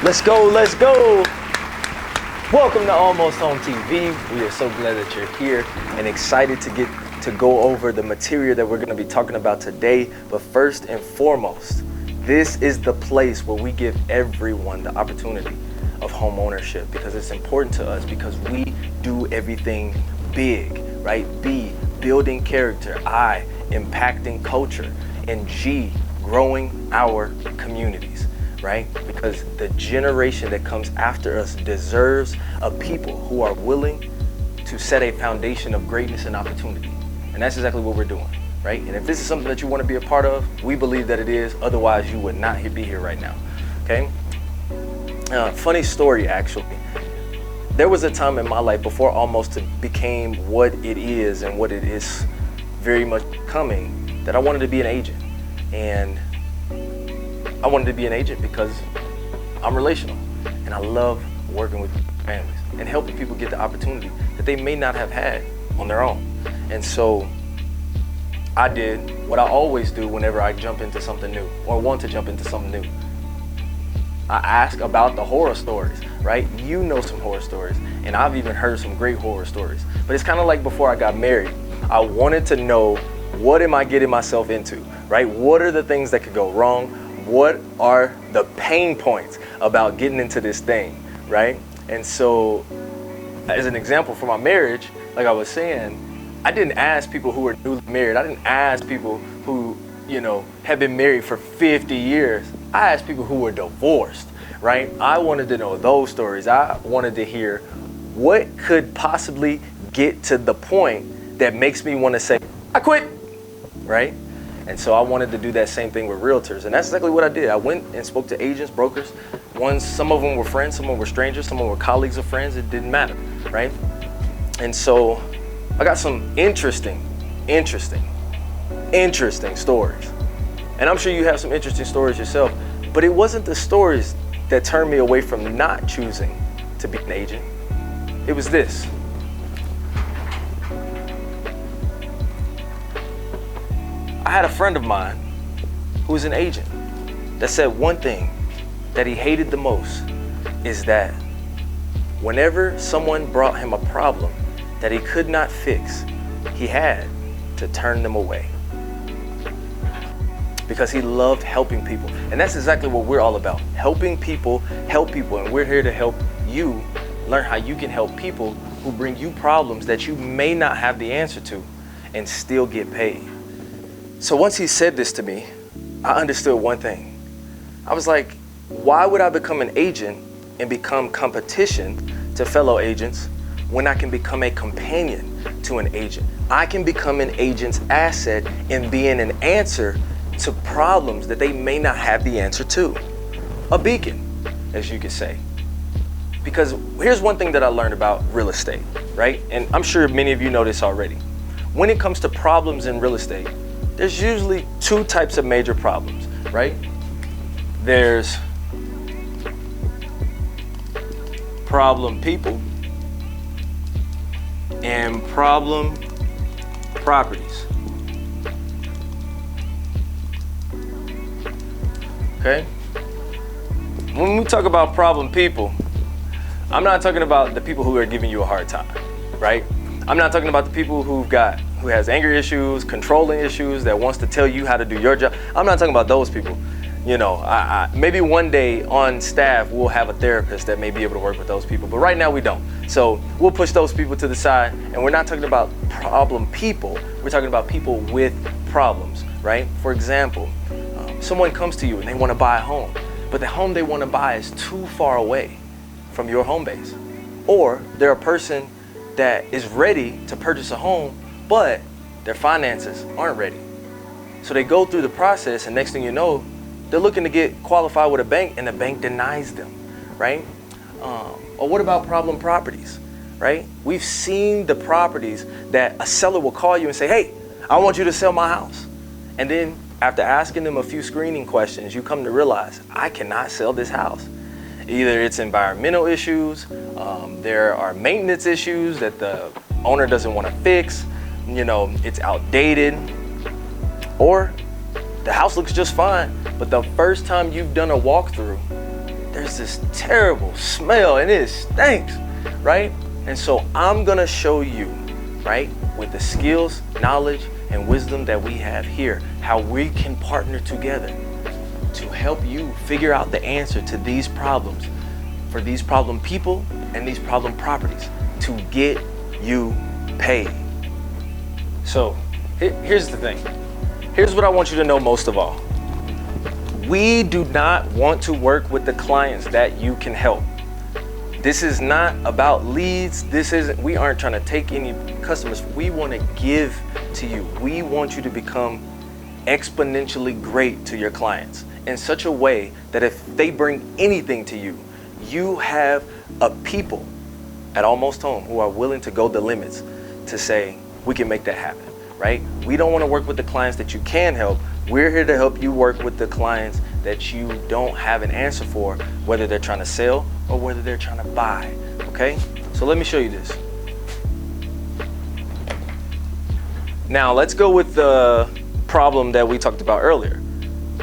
Let's go, let's go. Welcome to Almost Home TV. We are so glad that you're here and excited to go over the material that we're going to be talking about today. But first and foremost, this is the place where we give everyone the opportunity of home ownership, because it's important to us, because we do everything big, right? B, building character. I, impacting culture. And G, growing our communities, right? Because the generation that comes after us deserves a people who are willing to set a foundation of greatness and opportunity. And that's exactly what we're doing, right? And if this is something that you want to be a part of, we believe that it is. Otherwise, you would not be here right now, okay? Funny story, actually. There was a time in my life before Almost became what it is and what it is very much coming, that I wanted to be an agent. And I wanted to be an agent because I'm relational and I love working with families and helping people get the opportunity that they may not have had on their own. And so I did what I always do whenever I jump into something new or want to jump into something new. I ask about the horror stories, right? You know some horror stories, and I've even heard some great horror stories. But it's kind of like before I got married, I wanted to know, what am I getting myself into, right? What are the things that could go wrong? What are the pain points about getting into this thing, right? And so, as an example for my marriage, like I was saying, I didn't ask people who were newly married. I didn't ask people who, had been married for 50 years. I asked people who were divorced, right? I wanted to know those stories. I wanted to hear what could possibly get to the point that makes me want to say, I quit, right? And so I wanted to do that same thing with realtors. And that's exactly what I did. I went and spoke to agents, brokers. Some of them were friends, some of them were strangers, some of them were colleagues of friends. It didn't matter, right? And so I got some interesting stories. And I'm sure you have some interesting stories yourself, but it wasn't the stories that turned me away from not choosing to be an agent. It was this. I had a friend of mine who was an agent that said one thing that he hated the most is that whenever someone brought him a problem that he could not fix, he had to turn them away, because he loved helping people. And that's exactly what we're all about. Helping people help people. And we're here to help you learn how you can help people who bring you problems that you may not have the answer to and still get paid. So once he said this to me, I understood one thing. I was like, why would I become an agent and become competition to fellow agents when I can become a companion to an agent? I can become an agent's asset in being an answer to problems that they may not have the answer to. A beacon, as you could say. Because here's one thing that I learned about real estate, right? And I'm sure many of you know this already. When it comes to problems in real estate, there's usually two types of major problems, right? There's problem people and problem properties. Okay? When we talk about problem people, I'm not talking about the people who are giving you a hard time, right? I'm not talking about the people who has anger issues, controlling issues, that wants to tell you how to do your job. I'm not talking about those people. Maybe one day on staff we'll have a therapist that may be able to work with those people, but right now we don't. So we'll push those people to the side, and we're not talking about problem people. We're talking about people with problems, right? For example, someone comes to you and they want to buy a home, but the home they want to buy is too far away from your home base. Or they're a person that is ready to purchase a home, but their finances aren't ready. So they go through the process, and next thing you know, they're looking to get qualified with a bank, and the bank denies them, right? Or what about problem properties, right? We've seen the properties that a seller will call you and say, hey, I want you to sell my house. And then after asking them a few screening questions, you come to realize, I cannot sell this house. Either it's environmental issues, there are maintenance issues that the owner doesn't want to fix, it's outdated, or the house looks just fine, but the first time you've done a walkthrough, is this terrible smell and it stinks, right? And so I'm gonna show you, right, with the skills, knowledge, and wisdom that we have here, how we can partner together to help you figure out the answer to these problems, for these problem people and these problem properties, to get you paid. So here's the thing. Here's what I want you to know most of all. We do not want to work with the clients that you can help. This is not about leads. We aren't trying to take any customers. We want to give to you. We want you to become exponentially great to your clients in such a way that if they bring anything to you, you have a people at Almost Home who are willing to go the limits to say, we can make that happen, right? We don't want to work with the clients that you can help. We're here to help you work with the clients that you don't have an answer for, whether they're trying to sell or whether they're trying to buy, okay? So let me show you this. Now let's go with the problem that we talked about earlier.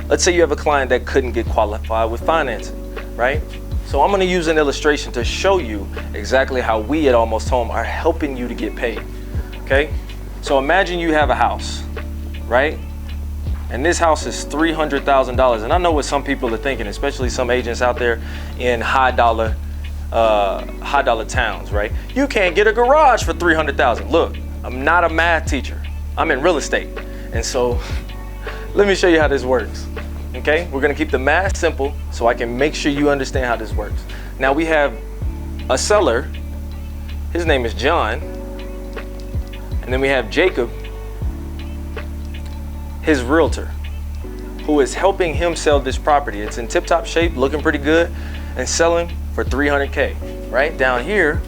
Let's say you have a client that couldn't get qualified with financing, right? So I'm gonna use an illustration to show you exactly how we at Almost Home are helping you to get paid, okay? So imagine you have a house, right? And this house is $300,000. And I know what some people are thinking, especially some agents out there in high dollar towns, right? You can't get a garage for $300,000. Look, I'm not a math teacher. I'm in real estate. And so let me show you how this works, okay? We're gonna keep the math simple so I can make sure you understand how this works. Now we have a seller, his name is John, and then we have Jacob, his realtor, who is helping him sell this property. It's in tip-top shape, looking pretty good, and selling for $300K, right? Down here,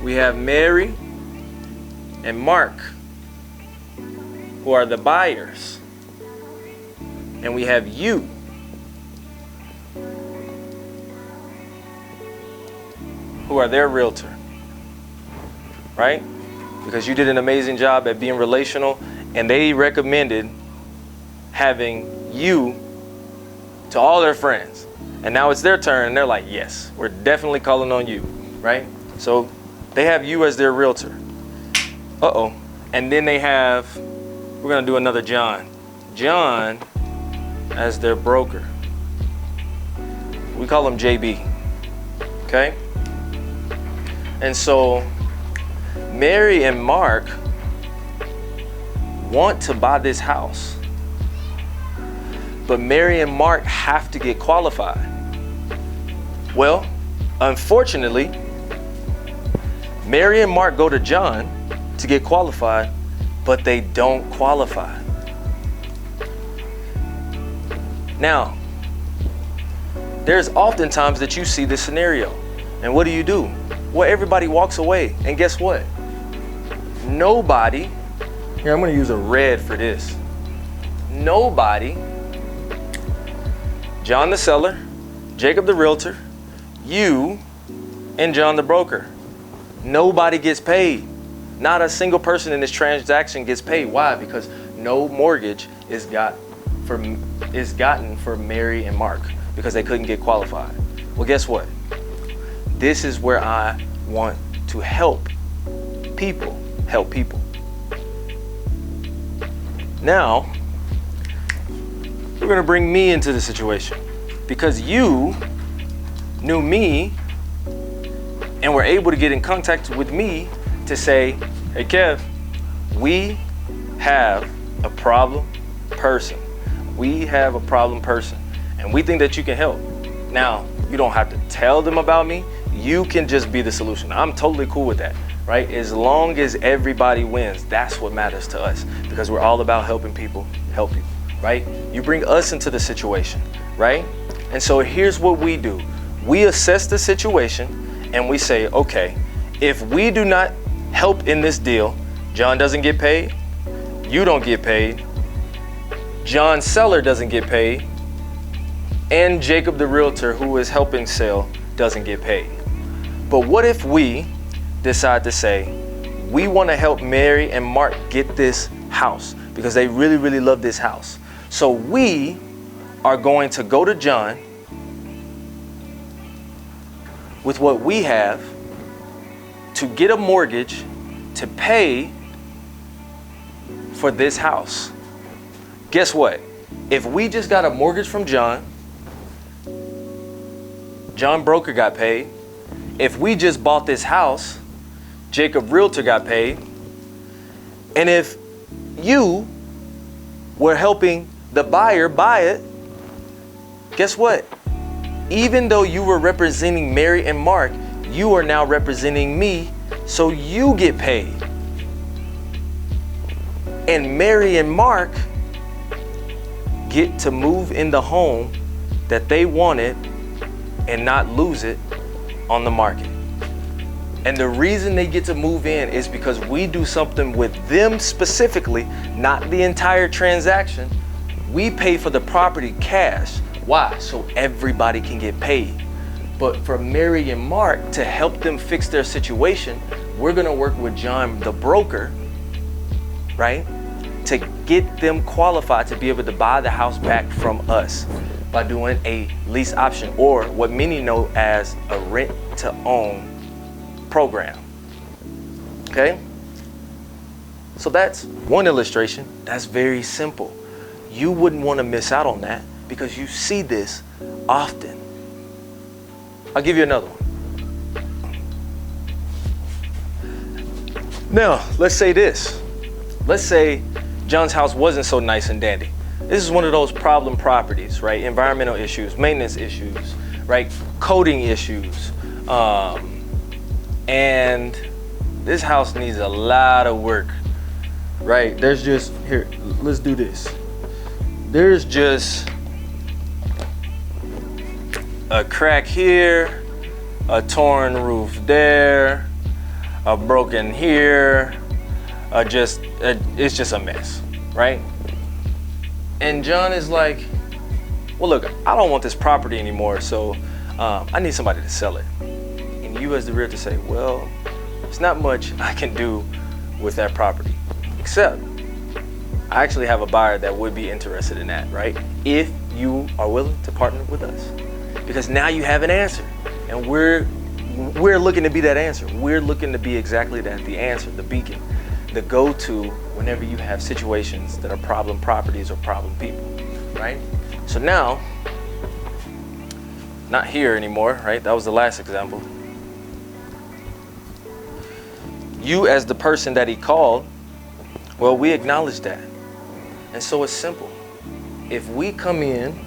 we have Mary and Mark, who are the buyers. And we have you, who are their realtor, right? Because you did an amazing job at being relational, and they recommended having you to all their friends. And now it's their turn, and they're like, yes, we're definitely calling on you, right? So they have you as their realtor. Uh-oh. And then they have, we're gonna do another John. John as their broker. We call him JB, okay? And so Mary and Mark want to buy this house, but Mary and Mark have to get qualified. Well, unfortunately, Mary and Mark go to John to get qualified, but they don't qualify. Now, there's often times that you see this scenario, and what do? Well, everybody walks away, and guess what? Nobody, here I'm gonna use a red for this. Nobody, John the seller, Jacob the realtor, you, and John the broker, nobody gets paid. Not a single person in this transaction gets paid. Why? Because no mortgage is gotten for Mary and Mark because they couldn't get qualified. Well, guess what? This is where I want to help people help people. Now, we're gonna bring me into the situation because you knew me and were able to get in contact with me to say, hey Kev, we have a problem person. We have a problem person and we think that you can help. Now, you don't have to tell them about me. You can just be the solution. I'm totally cool with that, right? As long as everybody wins, that's what matters to us because we're all about helping people help you, right? You bring us into the situation, right? And so here's what we do. We assess the situation and we say, okay, if we do not help in this deal, John doesn't get paid, you don't get paid, John's seller doesn't get paid, and Jacob the realtor who is helping sell doesn't get paid. But what if we decide to say, we want to help Mary and Mark get this house because they really, really love this house. So we are going to go to John with what we have to get a mortgage to pay for this house. Guess what? If we just got a mortgage from John Broker got paid. If we just bought this house, Jacob Realtor got paid. And if you were helping the buyer buy it, guess what? Even though you were representing Mary and Mark, you are now representing me, so you get paid. And Mary and Mark get to move in the home that they wanted and not lose it on the market. And the reason they get to move in is because we do something with them specifically, not the entire transaction. We pay for the property cash. Why? So everybody can get paid. But for Mary and Mark to help them fix their situation, we're gonna work with John, the broker, right? To get them qualified to be able to buy the house back from us by doing a lease option, or what many know as a rent to own program. Okay? So that's one illustration. That's very simple. You wouldn't want to miss out on that because you see this often. I'll give you another one. Now, let's say this. Let's say John's house wasn't so nice and dandy. This is one of those problem properties, right? Environmental issues, maintenance issues, right? Coding issues. And this house needs a lot of work, right? There's just, here, let's do this. There's just a crack here, a torn roof there, a broken here, it's just a mess, right? And John is like, well, look, I don't want this property anymore, so I need somebody to sell it. And you as the realtor say, well, there's not much I can do with that property, except I actually have a buyer that would be interested in that, right? If you are willing to partner with us. Because now you have an answer, and we're looking to be that answer. We're looking to be exactly that, the answer, the beacon, the go-to whenever you have situations that are problem properties or problem people, right? So now, not here anymore, right? That was the last example. You as the person that he called, well, we acknowledge that. And so it's simple. If we come in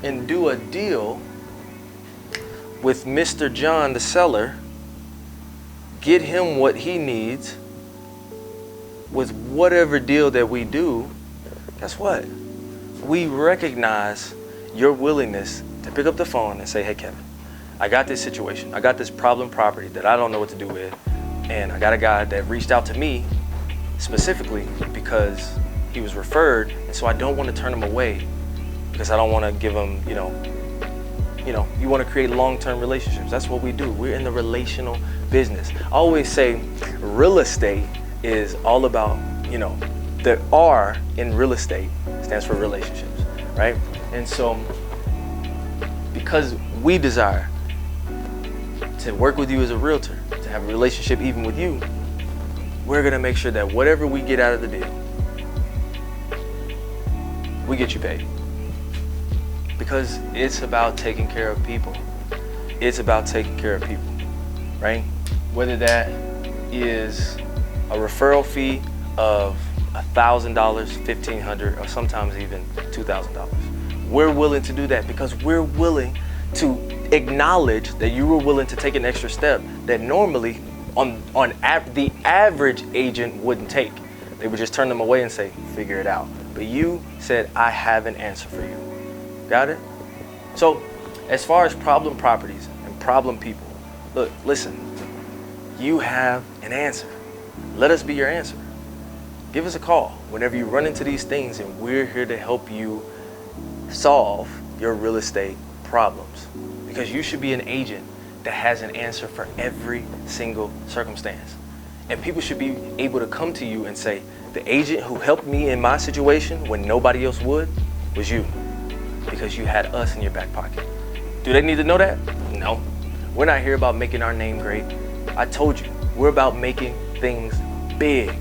and do a deal with Mr. John, the seller, get him what he needs, with whatever deal that we do, guess what? We recognize your willingness to pick up the phone and say, hey, Kevin, I got this situation. I got this problem property that I don't know what to do with. And I got a guy that reached out to me specifically because he was referred. And so I don't want to turn him away because I don't want to give him, you want to create long-term relationships. That's what we do. We're in the relational business. I always say real estate is all about, the R in real estate stands for relationships, right? And so because we desire to work with you as a realtor, to have a relationship even with you, we're gonna make sure that whatever we get out of the deal, we get you paid. Because it's about taking care of people. It's about taking care of people, right? Whether that is a referral fee of $1,000, $1,500, or sometimes even $2,000. We're willing to do that because we're willing to acknowledge that you were willing to take an extra step that normally the average agent wouldn't take. They would just turn them away and say, figure it out. But you said, I have an answer for you. Got it? So as far as problem properties and problem people, look, listen, you have an answer. Let us be your answer. Give us a call whenever you run into these things, and we're here to help you solve your real estate problems. Because you should be an agent that has an answer for every single circumstance. And people should be able to come to you and say, the agent who helped me in my situation when nobody else would was you, because you had us in your back pocket. Do they need to know that? No. We're not here about making our name great. I told you, we're about making things big,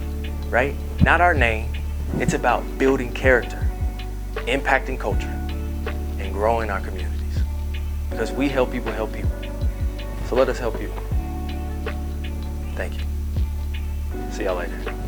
right? Not our name. It's about building character, impacting culture, and growing our communities. Because we help people help people. So let us help you. Thank you. See y'all later.